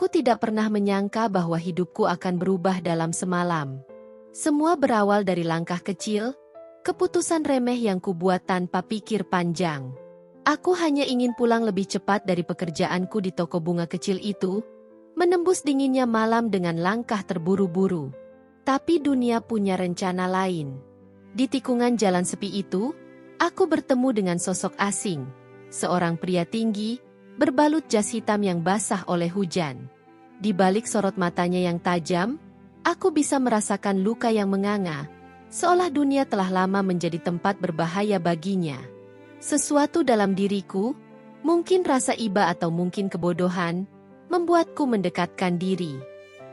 tidak pernah menyangka bahwa hidupku akan berubah dalam semalam. Semua berawal dari langkah kecil, keputusan remeh yang kubuat tanpa pikir panjang. Aku hanya ingin pulang lebih cepat dari pekerjaanku di toko bunga kecil itu, menembus dinginnya malam dengan langkah terburu-buru. Tapi dunia punya rencana lain. Di tikungan jalan sepi itu, aku bertemu dengan sosok asing. Seorang pria tinggi, berbalut jas hitam yang basah oleh hujan. Di balik sorot matanya yang tajam, aku bisa merasakan luka yang menganga, seolah dunia telah lama menjadi tempat berbahaya baginya. Sesuatu dalam diriku, mungkin rasa iba atau mungkin kebodohan, membuatku mendekatkan diri.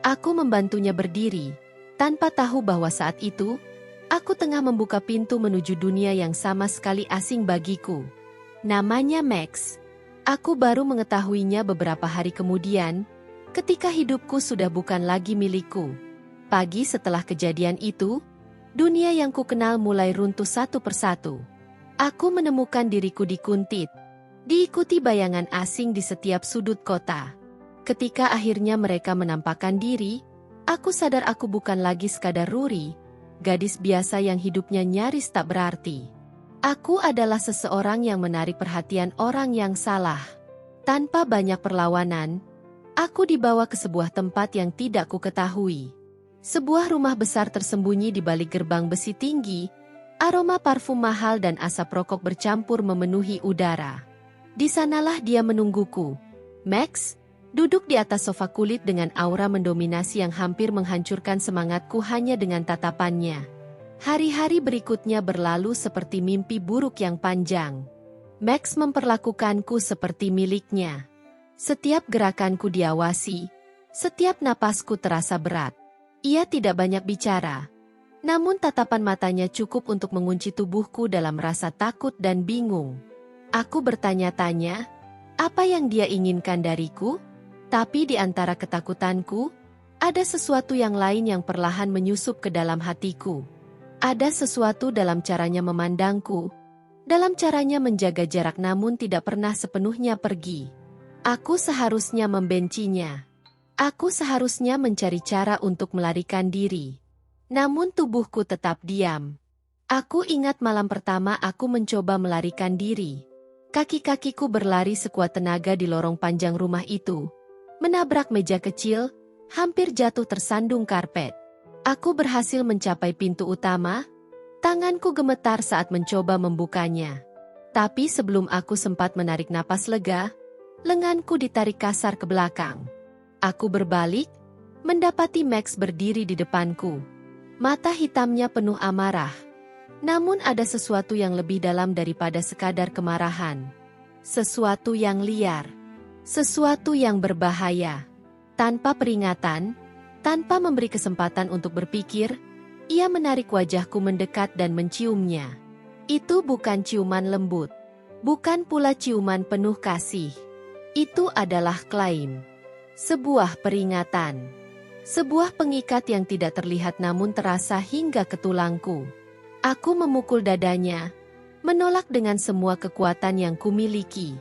Aku membantunya berdiri, tanpa tahu bahwa saat itu, aku tengah membuka pintu menuju dunia yang sama sekali asing bagiku. Namanya Max. Aku baru mengetahuinya beberapa hari kemudian, ketika hidupku sudah bukan lagi milikku. Pagi setelah kejadian itu, dunia yang kukenal mulai runtuh satu persatu. Aku menemukan diriku dikuntit, diikuti bayangan asing di setiap sudut kota. Ketika akhirnya mereka menampakkan diri, aku sadar aku bukan lagi sekadar Ruri, gadis biasa yang hidupnya nyaris tak berarti. Aku adalah seseorang yang menarik perhatian orang yang salah. Tanpa banyak perlawanan, aku dibawa ke sebuah tempat yang tidak kuketahui. Sebuah rumah besar tersembunyi di balik gerbang besi tinggi. Aroma parfum mahal dan asap rokok bercampur memenuhi udara. Di sanalah dia menungguku. Max, duduk di atas sofa kulit dengan aura mendominasi yang hampir menghancurkan semangatku hanya dengan tatapannya. Hari-hari berikutnya berlalu seperti mimpi buruk yang panjang. Max memperlakukanku seperti miliknya. Setiap gerakanku diawasi, setiap napasku terasa berat. Ia tidak banyak bicara. Namun tatapan matanya cukup untuk mengunci tubuhku dalam rasa takut dan bingung. Aku bertanya-tanya, apa yang dia inginkan dariku? Tapi di antara ketakutanku, ada sesuatu yang lain yang perlahan menyusup ke dalam hatiku. Ada sesuatu dalam caranya memandangku, dalam caranya menjaga jarak namun tidak pernah sepenuhnya pergi. Aku seharusnya membencinya. Aku seharusnya mencari cara untuk melarikan diri. Namun tubuhku tetap diam. Aku ingat malam pertama aku mencoba melarikan diri. Kaki-kakiku berlari sekuat tenaga di lorong panjang rumah itu. Menabrak meja kecil, hampir jatuh tersandung karpet. Aku berhasil mencapai pintu utama. Tanganku gemetar saat mencoba membukanya. Tapi sebelum aku sempat menarik napas lega, lenganku ditarik kasar ke belakang. Aku berbalik, mendapati Max berdiri di depanku. Mata hitamnya penuh amarah. Namun ada sesuatu yang lebih dalam daripada sekadar kemarahan. Sesuatu yang liar. Sesuatu yang berbahaya. Tanpa peringatan, tanpa memberi kesempatan untuk berpikir, ia menarik wajahku mendekat dan menciumnya. Itu bukan ciuman lembut. Bukan pula ciuman penuh kasih. Itu adalah klaim. Sebuah peringatan. Sebuah pengikat yang tidak terlihat namun terasa hingga ke tulangku. Aku memukul dadanya, menolak dengan semua kekuatan yang kumiliki.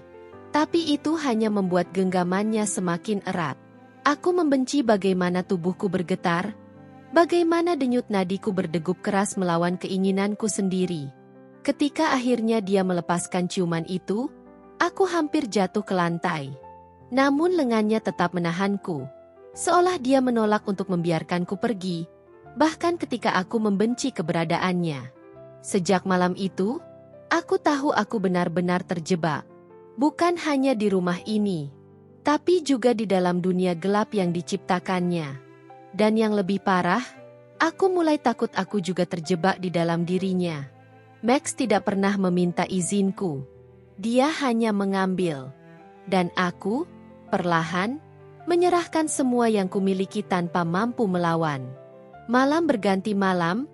Tapi itu hanya membuat genggamannya semakin erat. Aku membenci bagaimana tubuhku bergetar, bagaimana denyut nadiku berdegup keras melawan keinginanku sendiri. Ketika akhirnya dia melepaskan ciuman itu, aku hampir jatuh ke lantai. Namun lengannya tetap menahanku. Seolah dia menolak untuk membiarkanku pergi, bahkan ketika aku membenci keberadaannya. Sejak malam itu, aku tahu aku benar-benar terjebak. Bukan hanya di rumah ini, tapi juga di dalam dunia gelap yang diciptakannya. Dan yang lebih parah, aku mulai takut aku juga terjebak di dalam dirinya. Max tidak pernah meminta izinku. Dia hanya mengambil. Dan aku, perlahan, menyerahkan semua yang kumiliki tanpa mampu melawan. Malam berganti malam,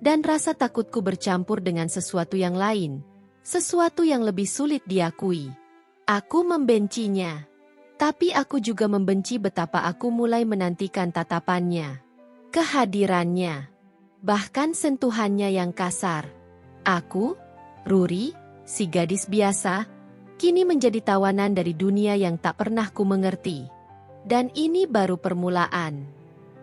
dan rasa takutku bercampur dengan sesuatu yang lain. Sesuatu yang lebih sulit diakui. Aku membencinya. Tapi aku juga membenci betapa aku mulai menantikan tatapannya. Kehadirannya. Bahkan sentuhannya yang kasar. Aku, Ruri, si gadis biasa, kini menjadi tawanan dari dunia yang tak pernah ku mengerti. Dan ini baru permulaan.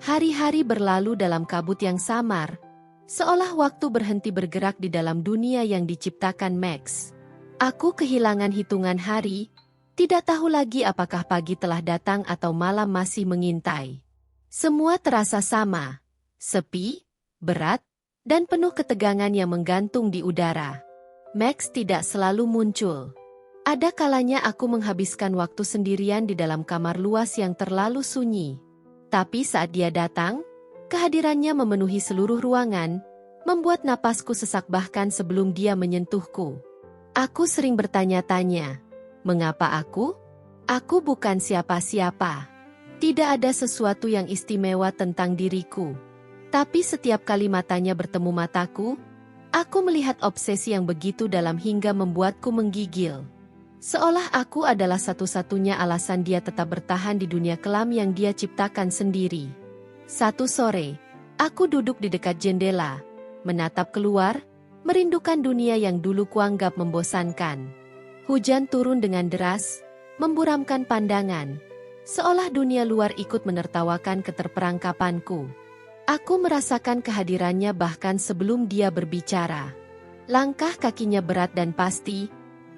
Hari-hari berlalu dalam kabut yang samar, seolah waktu berhenti bergerak di dalam dunia yang diciptakan Max. Aku kehilangan hitungan hari, tidak tahu lagi apakah pagi telah datang atau malam masih mengintai. Semua terasa sama, sepi, berat, dan penuh ketegangan yang menggantung di udara. Max tidak selalu muncul. Ada kalanya aku menghabiskan waktu sendirian di dalam kamar luas yang terlalu sunyi. Tapi saat dia datang, kehadirannya memenuhi seluruh ruangan, membuat napasku sesak bahkan sebelum dia menyentuhku. Aku sering bertanya-tanya, mengapa aku? Aku bukan siapa-siapa. Tidak ada sesuatu yang istimewa tentang diriku. Tapi setiap kali matanya bertemu mataku, aku melihat obsesi yang begitu dalam hingga membuatku menggigil. Seolah aku adalah satu-satunya alasan dia tetap bertahan di dunia kelam yang dia ciptakan sendiri. Satu sore, aku duduk di dekat jendela, menatap keluar, merindukan dunia yang dulu kuanggap membosankan. Hujan turun dengan deras, memburamkan pandangan, seolah dunia luar ikut menertawakan keterperangkapanku. Aku merasakan kehadirannya bahkan sebelum dia berbicara. Langkah kakinya berat dan pasti,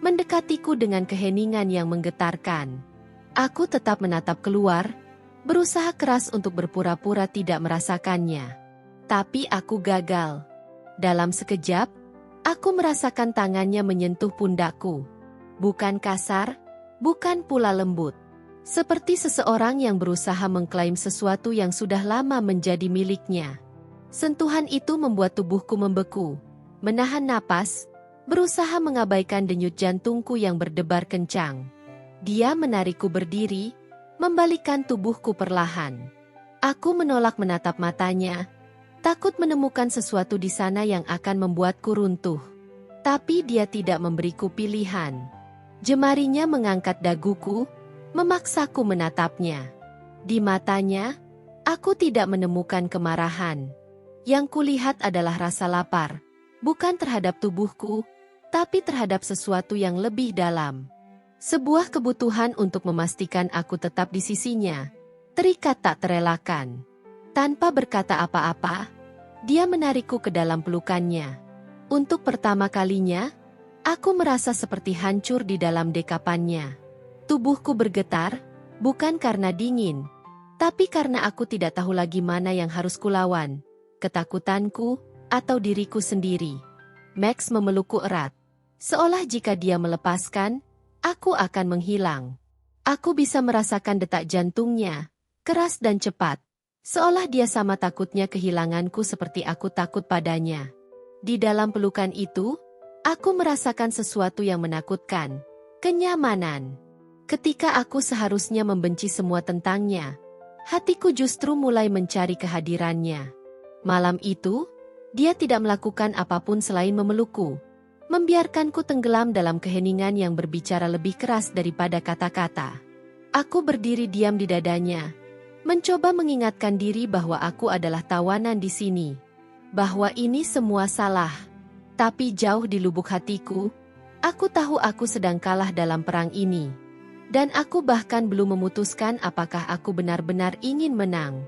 mendekatiku dengan keheningan yang menggetarkan. Aku tetap menatap keluar, berusaha keras untuk berpura-pura tidak merasakannya. Tapi aku gagal. Dalam sekejap, aku merasakan tangannya menyentuh pundakku. Bukan kasar, bukan pula lembut. Seperti seseorang yang berusaha mengklaim sesuatu yang sudah lama menjadi miliknya. Sentuhan itu membuat tubuhku membeku, menahan napas, berusaha mengabaikan denyut jantungku yang berdebar kencang. Dia menarikku berdiri, membalikkan tubuhku perlahan. Aku menolak menatap matanya, takut menemukan sesuatu di sana yang akan membuatku runtuh. Tapi dia tidak memberiku pilihan. Jemarinya mengangkat daguku, memaksaku menatapnya. Di matanya, aku tidak menemukan kemarahan. Yang kulihat adalah rasa lapar, bukan terhadap tubuhku, tapi terhadap sesuatu yang lebih dalam. Sebuah kebutuhan untuk memastikan aku tetap di sisinya, terikat tak terelakkan. Tanpa berkata apa-apa, dia menarikku ke dalam pelukannya. Untuk pertama kalinya, aku merasa seperti hancur di dalam dekapannya. Tubuhku bergetar, bukan karena dingin, tapi karena aku tidak tahu lagi mana yang harus kulawan, ketakutanku, atau diriku sendiri. Max memelukku erat. Seolah jika dia melepaskan, aku akan menghilang. Aku bisa merasakan detak jantungnya, keras dan cepat. Seolah dia sama takutnya kehilanganku seperti aku takut padanya. Di dalam pelukan itu, aku merasakan sesuatu yang menakutkan, kenyamanan. Ketika aku seharusnya membenci semua tentangnya, hatiku justru mulai mencari kehadirannya. Malam itu, dia tidak melakukan apapun selain memelukku, membiarkanku tenggelam dalam keheningan yang berbicara lebih keras daripada kata-kata. Aku berdiri diam di dadanya, mencoba mengingatkan diri bahwa aku adalah tawanan di sini, bahwa ini semua salah. Tapi jauh di lubuk hatiku, aku tahu aku sedang kalah dalam perang ini. Dan aku bahkan belum memutuskan apakah aku benar-benar ingin menang.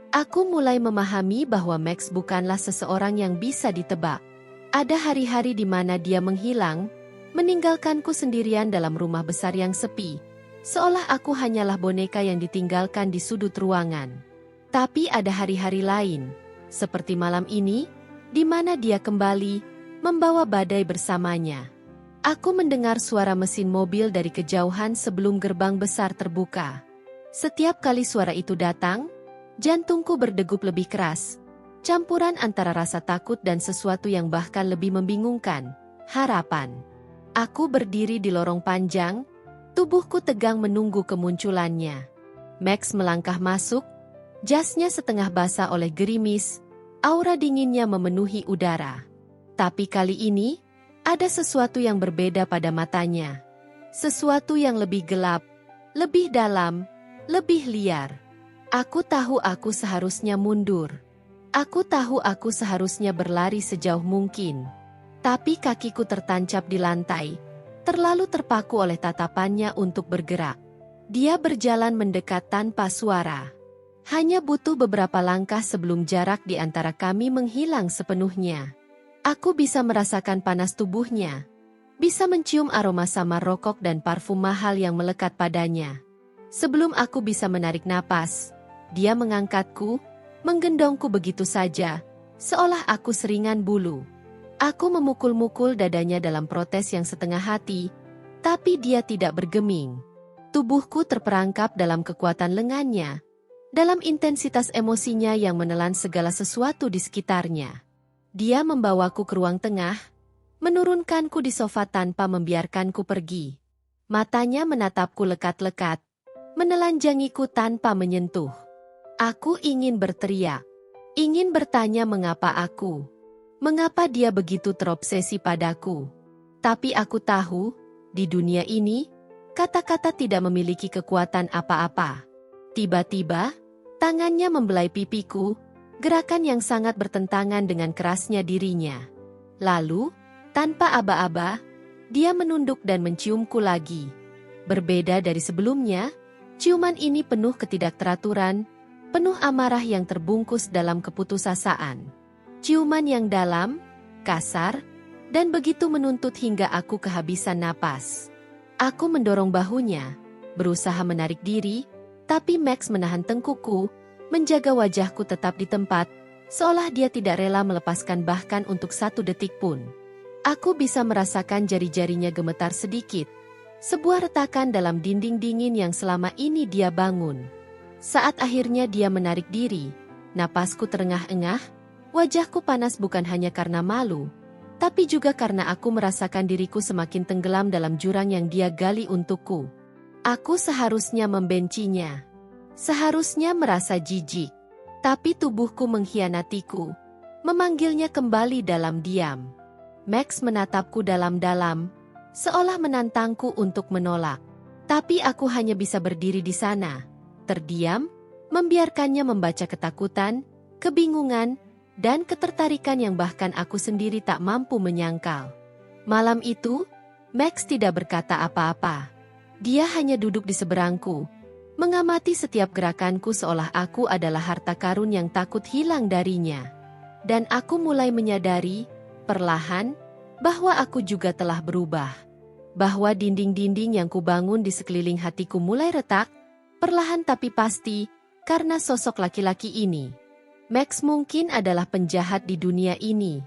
Aku mulai memahami bahwa Max bukanlah seseorang yang bisa ditebak. Ada hari-hari di mana dia menghilang, meninggalkanku sendirian dalam rumah besar yang sepi, seolah aku hanyalah boneka yang ditinggalkan di sudut ruangan. Tapi ada hari-hari lain, seperti malam ini, di mana dia kembali, membawa badai bersamanya. Aku mendengar suara mesin mobil dari kejauhan sebelum gerbang besar terbuka. Setiap kali suara itu datang, jantungku berdegup lebih keras. Campuran antara rasa takut dan sesuatu yang bahkan lebih membingungkan, harapan. Aku berdiri di lorong panjang, tubuhku tegang menunggu kemunculannya. Max melangkah masuk, jasnya setengah basah oleh gerimis, aura dinginnya memenuhi udara. Tapi kali ini, ada sesuatu yang berbeda pada matanya. Sesuatu yang lebih gelap, lebih dalam, lebih liar. Aku tahu aku seharusnya mundur. Aku tahu aku seharusnya berlari sejauh mungkin. Tapi kakiku tertancap di lantai, terlalu terpaku oleh tatapannya untuk bergerak. Dia berjalan mendekat tanpa suara. Hanya butuh beberapa langkah sebelum jarak di antara kami menghilang sepenuhnya. Aku bisa merasakan panas tubuhnya. Bisa mencium aroma samar rokok dan parfum mahal yang melekat padanya. Sebelum aku bisa menarik napas, dia mengangkatku, menggendongku begitu saja, seolah aku seringan bulu. Aku memukul-mukul dadanya dalam protes yang setengah hati, tapi dia tidak bergeming. Tubuhku terperangkap dalam kekuatan lengannya, dalam intensitas emosinya yang menelan segala sesuatu di sekitarnya. Dia membawaku ke ruang tengah, menurunkanku di sofa tanpa membiarkanku pergi. Matanya menatapku lekat-lekat, menelanjangiku tanpa menyentuh. Aku ingin berteriak, ingin bertanya mengapa dia begitu terobsesi padaku. Tapi aku tahu, di dunia ini, kata-kata tidak memiliki kekuatan apa-apa. Tiba-tiba, tangannya membelai pipiku, gerakan yang sangat bertentangan dengan kerasnya dirinya. Lalu, tanpa aba-aba, dia menunduk dan menciumku lagi. Berbeda dari sebelumnya, ciuman ini penuh ketidakteraturan, penuh amarah yang terbungkus dalam keputusasaan. Ciuman yang dalam, kasar, dan begitu menuntut hingga aku kehabisan napas. Aku mendorong bahunya, berusaha menarik diri, tapi Max menahan tengkukku, menjaga wajahku tetap di tempat, seolah dia tidak rela melepaskan bahkan untuk 1 detik pun. Aku bisa merasakan jari-jarinya gemetar sedikit. Sebuah retakan dalam dinding dingin yang selama ini dia bangun. Saat akhirnya dia menarik diri, napasku terengah-engah, wajahku panas bukan hanya karena malu, tapi juga karena aku merasakan diriku semakin tenggelam dalam jurang yang dia gali untukku. Aku seharusnya membencinya. Seharusnya merasa jijik. Tapi tubuhku mengkhianatiku, memanggilnya kembali dalam diam. Max menatapku dalam-dalam, seolah menantangku untuk menolak. Tapi aku hanya bisa berdiri di sana, terdiam, membiarkannya membaca ketakutan, kebingungan, dan ketertarikan yang bahkan aku sendiri tak mampu menyangkal. Malam itu, Max tidak berkata apa-apa. Dia hanya duduk di seberangku, mengamati setiap gerakanku seolah aku adalah harta karun yang takut hilang darinya. Dan aku mulai menyadari, perlahan, bahwa aku juga telah berubah. Bahwa dinding-dinding yang kubangun di sekeliling hatiku mulai retak, perlahan tapi pasti, karena sosok laki-laki ini. Max mungkin adalah penjahat di dunia ini.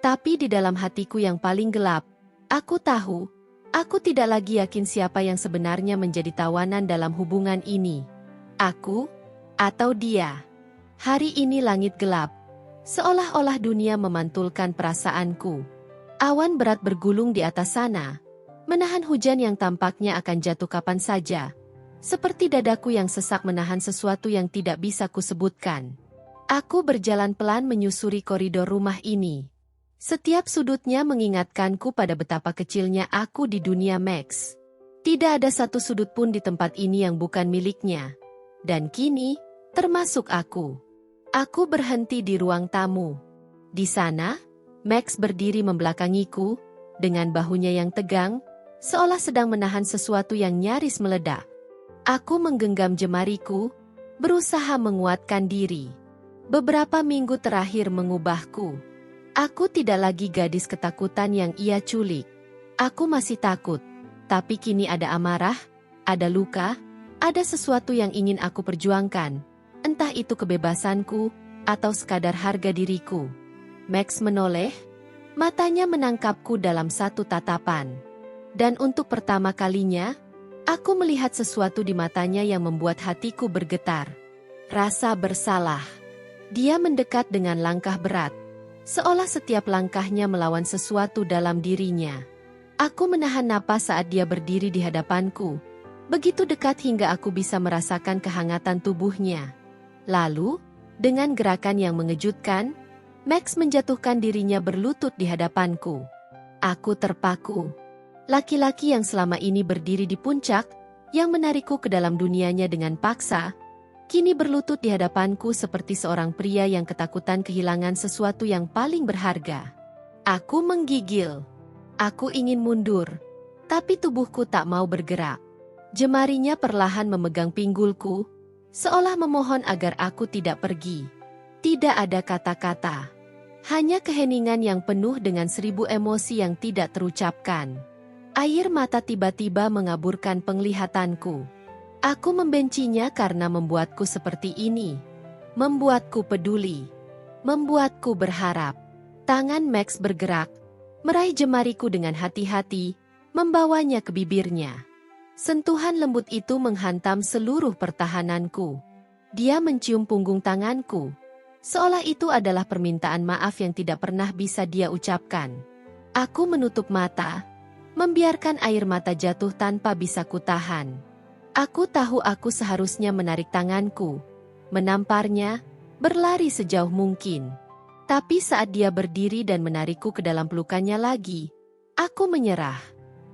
Tapi di dalam hatiku yang paling gelap, aku tahu, aku tidak lagi yakin siapa yang sebenarnya menjadi tawanan dalam hubungan ini. Aku, atau dia. Hari ini langit gelap, seolah-olah dunia memantulkan perasaanku. Awan berat bergulung di atas sana, menahan hujan yang tampaknya akan jatuh kapan saja. Seperti dadaku yang sesak menahan sesuatu yang tidak bisa kusebutkan. Aku berjalan pelan menyusuri koridor rumah ini. Setiap sudutnya mengingatkanku pada betapa kecilnya aku di dunia Max. Tidak ada satu sudut pun di tempat ini yang bukan miliknya. Dan kini, termasuk aku. Aku berhenti di ruang tamu. Di sana, Max berdiri membelakangiku, dengan bahunya yang tegang, seolah sedang menahan sesuatu yang nyaris meledak. Aku menggenggam jemariku, berusaha menguatkan diri. Beberapa minggu terakhir mengubahku. Aku tidak lagi gadis ketakutan yang ia culik. Aku masih takut, tapi kini ada amarah, ada luka, ada sesuatu yang ingin aku perjuangkan. Entah itu kebebasanku, atau sekadar harga diriku. Max menoleh, matanya menangkapku dalam satu tatapan. Dan untuk pertama kalinya, aku melihat sesuatu di matanya yang membuat hatiku bergetar. Rasa bersalah. Dia mendekat dengan langkah berat, seolah setiap langkahnya melawan sesuatu dalam dirinya. Aku menahan napas saat dia berdiri di hadapanku, begitu dekat hingga aku bisa merasakan kehangatan tubuhnya. Lalu, dengan gerakan yang mengejutkan, Max menjatuhkan dirinya berlutut di hadapanku. Aku terpaku. Laki-laki yang selama ini berdiri di puncak, yang menarikku ke dalam dunianya dengan paksa, kini berlutut di hadapanku seperti seorang pria yang ketakutan kehilangan sesuatu yang paling berharga. Aku menggigil. Aku ingin mundur, tapi tubuhku tak mau bergerak. Jemarinya perlahan memegang pinggulku, seolah memohon agar aku tidak pergi. Tidak ada kata-kata. Hanya keheningan yang penuh dengan 1000 emosi yang tidak terucapkan. Air mata tiba-tiba mengaburkan penglihatanku. Aku membencinya karena membuatku seperti ini. Membuatku peduli. Membuatku berharap. Tangan Max bergerak, meraih jemariku dengan hati-hati, membawanya ke bibirnya. Sentuhan lembut itu menghantam seluruh pertahananku. Dia mencium punggung tanganku, seolah itu adalah permintaan maaf yang tidak pernah bisa dia ucapkan. Aku menutup mata, membiarkan air mata jatuh tanpa bisa kutahan. Aku tahu aku seharusnya menarik tanganku, menamparnya, berlari sejauh mungkin. Tapi saat dia berdiri dan menarikku ke dalam pelukannya lagi, aku menyerah.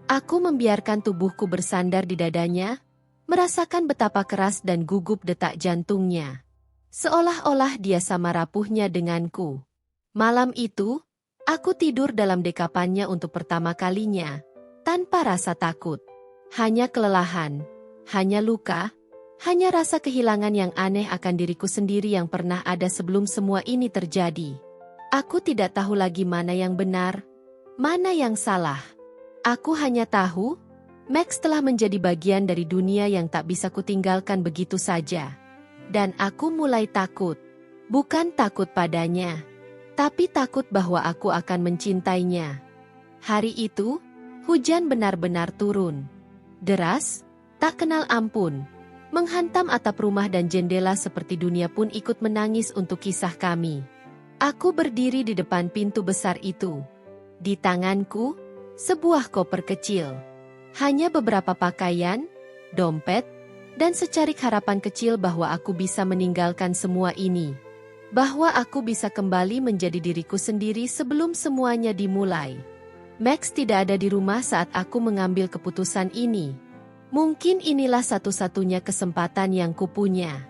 Aku membiarkan tubuhku bersandar di dadanya, merasakan betapa keras dan gugup detak jantungnya. Seolah-olah dia sama rapuhnya denganku. Malam itu, aku tidur dalam dekapannya untuk pertama kalinya, tanpa rasa takut. Hanya kelelahan, hanya luka, hanya rasa kehilangan yang aneh akan diriku sendiri yang pernah ada sebelum semua ini terjadi. Aku tidak tahu lagi mana yang benar, mana yang salah. Aku hanya tahu, Max telah menjadi bagian dari dunia yang tak bisa kutinggalkan begitu saja. Dan aku mulai takut. Bukan takut padanya, tapi takut bahwa aku akan mencintainya. Hari itu, hujan benar-benar turun. Deras, tak kenal ampun, menghantam atap rumah dan jendela seperti dunia pun ikut menangis untuk kisah kami. Aku berdiri di depan pintu besar itu. Di tanganku, sebuah koper kecil. Hanya beberapa pakaian, dompet, dan secarik harapan kecil bahwa aku bisa meninggalkan semua ini. Bahwa aku bisa kembali menjadi diriku sendiri sebelum semuanya dimulai. Max tidak ada di rumah saat aku mengambil keputusan ini. Mungkin inilah satu-satunya kesempatan yang kupunya.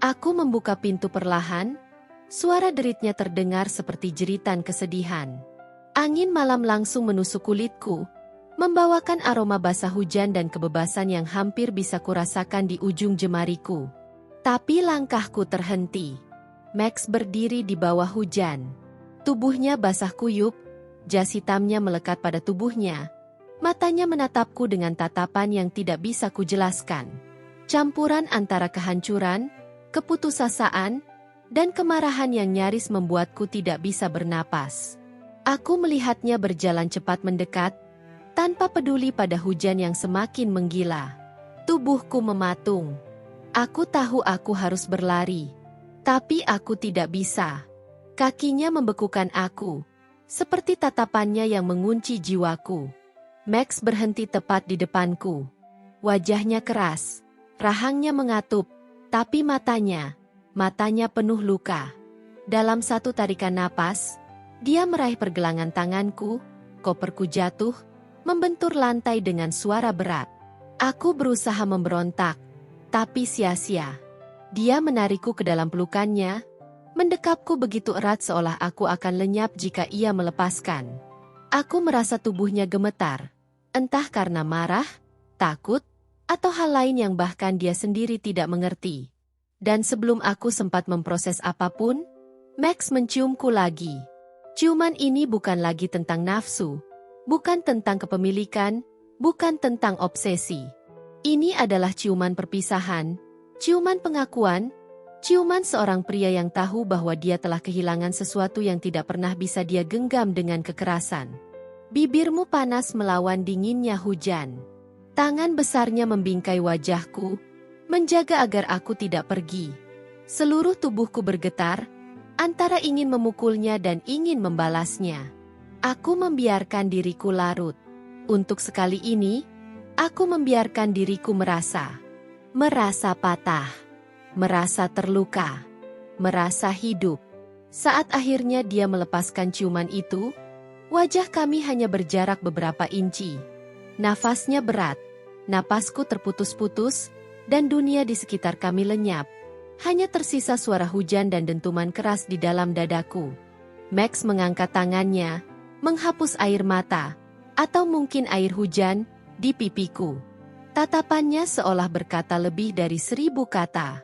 Aku membuka pintu perlahan, suara deritnya terdengar seperti jeritan kesedihan. Angin malam langsung menusuk kulitku, membawakan aroma basah hujan dan kebebasan yang hampir bisa kurasakan di ujung jemariku. Tapi langkahku terhenti. Max berdiri di bawah hujan. Tubuhnya basah kuyup, jas hitamnya melekat pada tubuhnya. Matanya menatapku dengan tatapan yang tidak bisa kujelaskan. Campuran antara kehancuran, keputusasaan, dan kemarahan yang nyaris membuatku tidak bisa bernapas. Aku melihatnya berjalan cepat mendekat, tanpa peduli pada hujan yang semakin menggila. Tubuhku mematung. Aku tahu aku harus berlari, tapi aku tidak bisa. Kakinya membekukan aku, seperti tatapannya yang mengunci jiwaku. Max berhenti tepat di depanku. Wajahnya keras, rahangnya mengatup, tapi matanya penuh luka. Dalam satu tarikan napas, dia meraih pergelangan tanganku, koperku jatuh, membentur lantai dengan suara berat. Aku berusaha memberontak, tapi sia-sia. Dia menarikku ke dalam pelukannya, mendekapku begitu erat seolah aku akan lenyap jika ia melepaskan. Aku merasa tubuhnya gemetar, entah karena marah, takut, atau hal lain yang bahkan dia sendiri tidak mengerti. Dan sebelum aku sempat memproses apapun, Max menciumku lagi. Ciuman ini bukan lagi tentang nafsu, bukan tentang kepemilikan, bukan tentang obsesi. Ini adalah ciuman perpisahan, ciuman pengakuan, ciuman seorang pria yang tahu bahwa dia telah kehilangan sesuatu yang tidak pernah bisa dia genggam dengan kekerasan. Bibirmu panas melawan dinginnya hujan. Tangan besarnya membingkai wajahku, menjaga agar aku tidak pergi. Seluruh tubuhku bergetar, antara ingin memukulnya dan ingin membalasnya. Aku membiarkan diriku larut. Untuk sekali ini, aku membiarkan diriku merasa patah, merasa terluka, merasa hidup. Saat akhirnya dia melepaskan ciuman itu, wajah kami hanya berjarak beberapa inci. Nafasnya berat, napasku terputus-putus, dan dunia di sekitar kami lenyap. Hanya tersisa suara hujan dan dentuman keras di dalam dadaku. Max mengangkat tangannya, menghapus air mata, atau mungkin air hujan, di pipiku. Tatapannya seolah berkata lebih dari 1000 kata.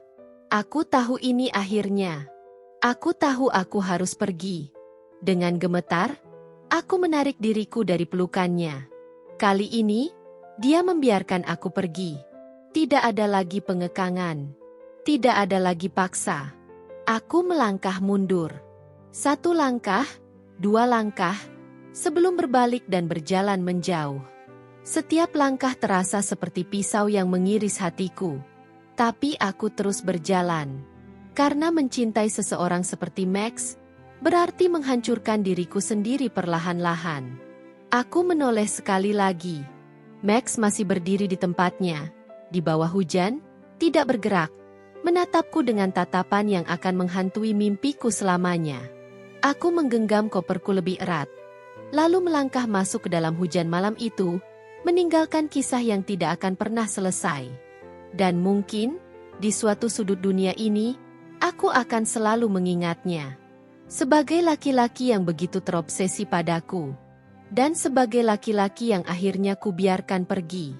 Aku tahu ini akhirnya. Aku tahu aku harus pergi. Dengan gemetar, aku menarik diriku dari pelukannya. Kali ini, dia membiarkan aku pergi. Tidak ada lagi pengekangan. Tidak ada lagi paksa. Aku melangkah mundur. 1 langkah, 2 langkah, sebelum berbalik dan berjalan menjauh. Setiap langkah terasa seperti pisau yang mengiris hatiku. Tapi aku terus berjalan. Karena mencintai seseorang seperti Max, berarti menghancurkan diriku sendiri perlahan-lahan. Aku menoleh sekali lagi. Max masih berdiri di tempatnya, di bawah hujan, tidak bergerak, menatapku dengan tatapan yang akan menghantui mimpiku selamanya. Aku menggenggam koperku lebih erat, lalu melangkah masuk ke dalam hujan malam itu, meninggalkan kisah yang tidak akan pernah selesai. Dan mungkin, di suatu sudut dunia ini, aku akan selalu mengingatnya. Sebagai laki-laki yang begitu terobsesi padaku. Dan sebagai laki-laki yang akhirnya kubiarkan pergi.